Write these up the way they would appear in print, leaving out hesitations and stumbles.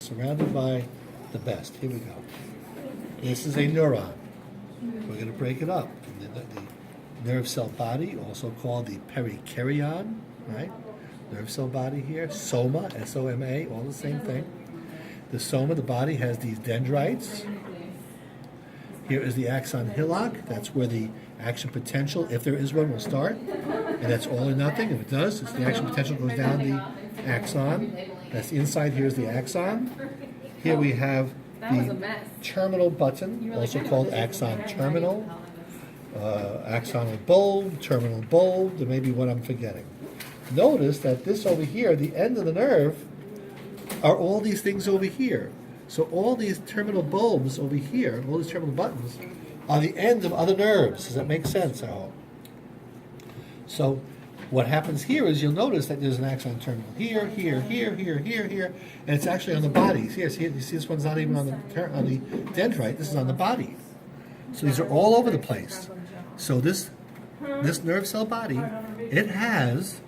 surrounded by the best. Here we go. This is a neuron. We're going to break it up. The nerve cell body, also called the perikaryon, right? Nerve cell body here. Soma, S-O-M-A, all the same thing. The soma, the body, has these dendrites. Here is the axon hillock. That's where the action potential, if there is one, will start. And that's all or nothing. If it does, it's the action potential goes down the axon. That's inside. Here's the axon. Here we have the terminal button, also called axon terminal. Axonal bulb, terminal bulb. There may be one I'm forgetting. Notice that this over here, the end of the nerve, are all these things over here. So all these terminal bulbs over here, all these terminal buttons, are the ends of other nerves. Does that make sense at all? So what happens here is you'll notice that there's an axon terminal here, here, here, here, here, here, and it's actually on the body. See, you see this one's not even on the dendrite. This is on the body. So these are all over the place. So this nerve cell body, it has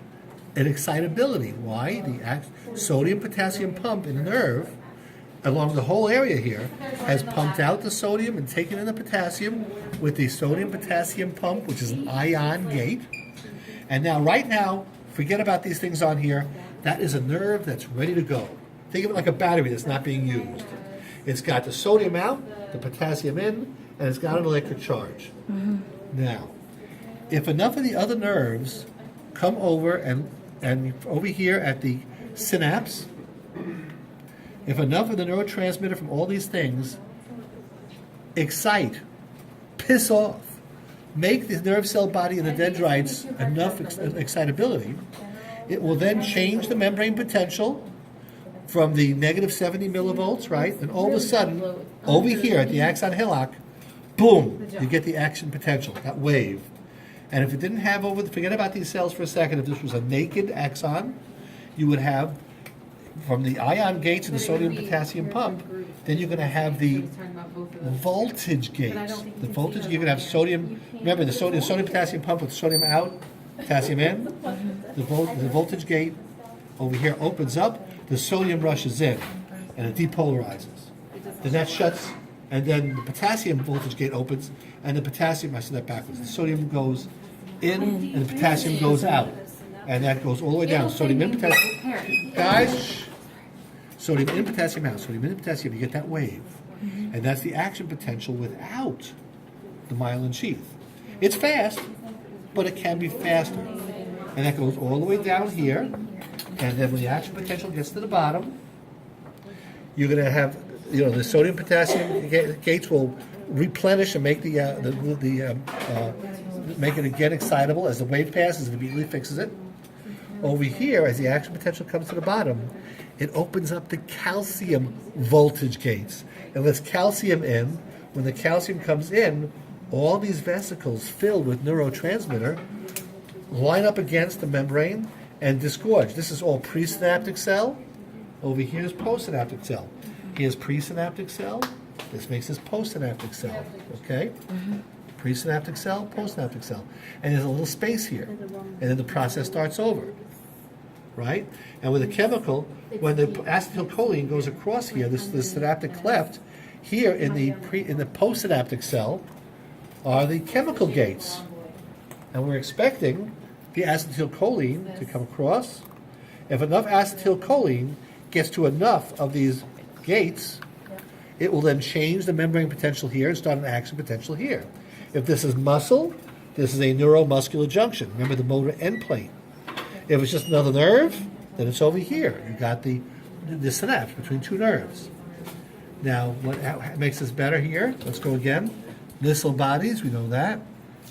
an excitability. Why? The sodium-potassium pump in the nerve along the whole area here has pumped out the sodium and taken in the potassium with the sodium-potassium pump, which is an ion gate. And now, right now, forget about these things on here. That is a nerve that's ready to go. Think of it like a battery that's not being used. It's got the sodium out, the potassium in, and it's got an electric charge. Now, if enough of the other nerves come over and over here at the synapse, if enough of the neurotransmitter from all these things excite, piss off, make the nerve cell body and the dendrites enough excitability, it will then change the membrane potential from the negative 70 millivolts, right? And all of a sudden, over here at the axon hillock, boom, you get the action potential, that wave. And if it didn't have forget about these cells for a second, if this was a naked axon, you would have, from the ion gates and the sodium-potassium pump, then you're going to have the voltage gates. The voltage, you're going to have sodium, remember the sodium-potassium pump with sodium out, potassium in. The voltage gate over here opens up, the sodium rushes in, and it depolarizes. Then that shuts, and then the potassium voltage gate opens, and the potassium, I said that backwards, the sodium goes in, and the potassium goes out. And that goes all the way down. Sodium in, potassium. Guys, sodium in, potassium out. Sodium in, potassium, you get that wave. And that's the action potential without the myelin sheath. It's fast, but it can be faster. And that goes all the way down here. And then when the action potential gets to the bottom, you're going to have, the sodium-potassium gates will replenish and make make it again excitable. As the wave passes, it immediately fixes it. Over here, as the action potential comes to the bottom, it opens up the calcium voltage gates. It lets calcium in. When the calcium comes in, all these vesicles filled with neurotransmitter line up against the membrane and disgorge. This is all presynaptic cell. Over here is postsynaptic cell. Here's presynaptic cell. This makes this postsynaptic cell. Okay? Presynaptic cell, postsynaptic cell. And there's a little space here. And then the process starts over. Right? And with a chemical, when the acetylcholine goes across here, this synaptic cleft, here in the postsynaptic cell are the chemical gates. And we're expecting the acetylcholine to come across. If enough acetylcholine gets to enough of these gates, it will then change the membrane potential here and start an action potential here. If this is muscle, this is a neuromuscular junction. Remember the motor end plate. If it's just another nerve, then it's over here. You got the synapse between two nerves. Now, what makes this better here? Let's go again. Nissl bodies, we know that.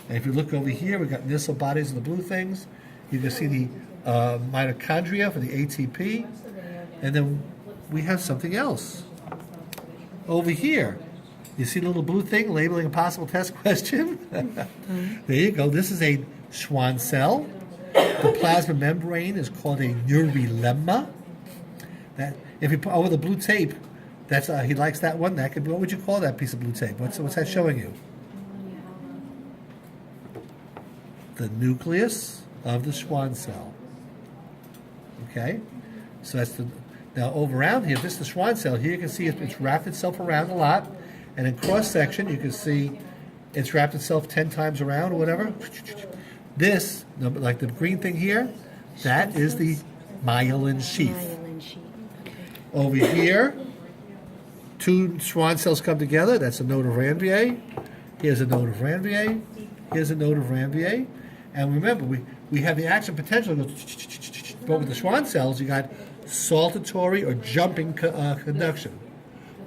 And if you look over here, we've got Nissl bodies of the blue things. You can see the mitochondria for the ATP. And then we have something else. Over here, you see the little blue thing labeling a possible test question? There you go. This is a Schwann cell. The plasma membrane is called a neurolemma. That, if you put over the blue tape, that's he likes that one. That could be, what would you call that piece of blue tape? What's that showing you? The nucleus of the Schwann cell. Okay, so Now over around here, this is the Schwann cell. Here you can see it's wrapped itself around a lot. And in cross section, you can see it's wrapped itself 10 times around or whatever. This, like the green thing here, that is the myelin sheath. Myelin sheath. Okay. Over here, two Schwann cells come together. That's a node of Ranvier. Here's a node of Ranvier. Here's a node of Ranvier. And remember, we have the action potential. But with the Schwann cells, you got saltatory or jumping conduction.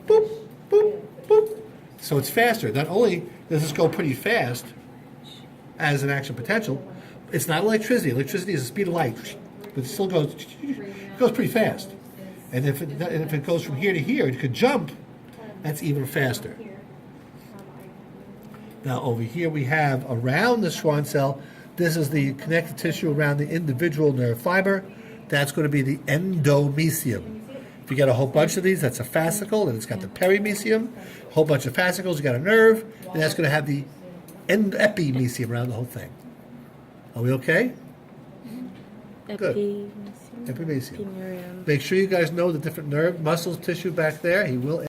Boop, boop, boop. So it's faster. Not only does this go pretty fast as an action potential, it's not electricity. Electricity is the speed of light, but it still goes pretty fast. And if it goes from here to here, it could jump. That's even faster. Now over here we have around the Schwann cell, this is the connective tissue around the individual nerve fiber. That's going to be the endomysium. If you get a whole bunch of these, that's a fascicle, and it's got the perimysium. A whole bunch of fascicles, you got a nerve, and that's going to have the epimysium around the whole thing. Are we okay? Good. Epimysium. Make sure you guys know the different nerve, muscles, tissue back there. He will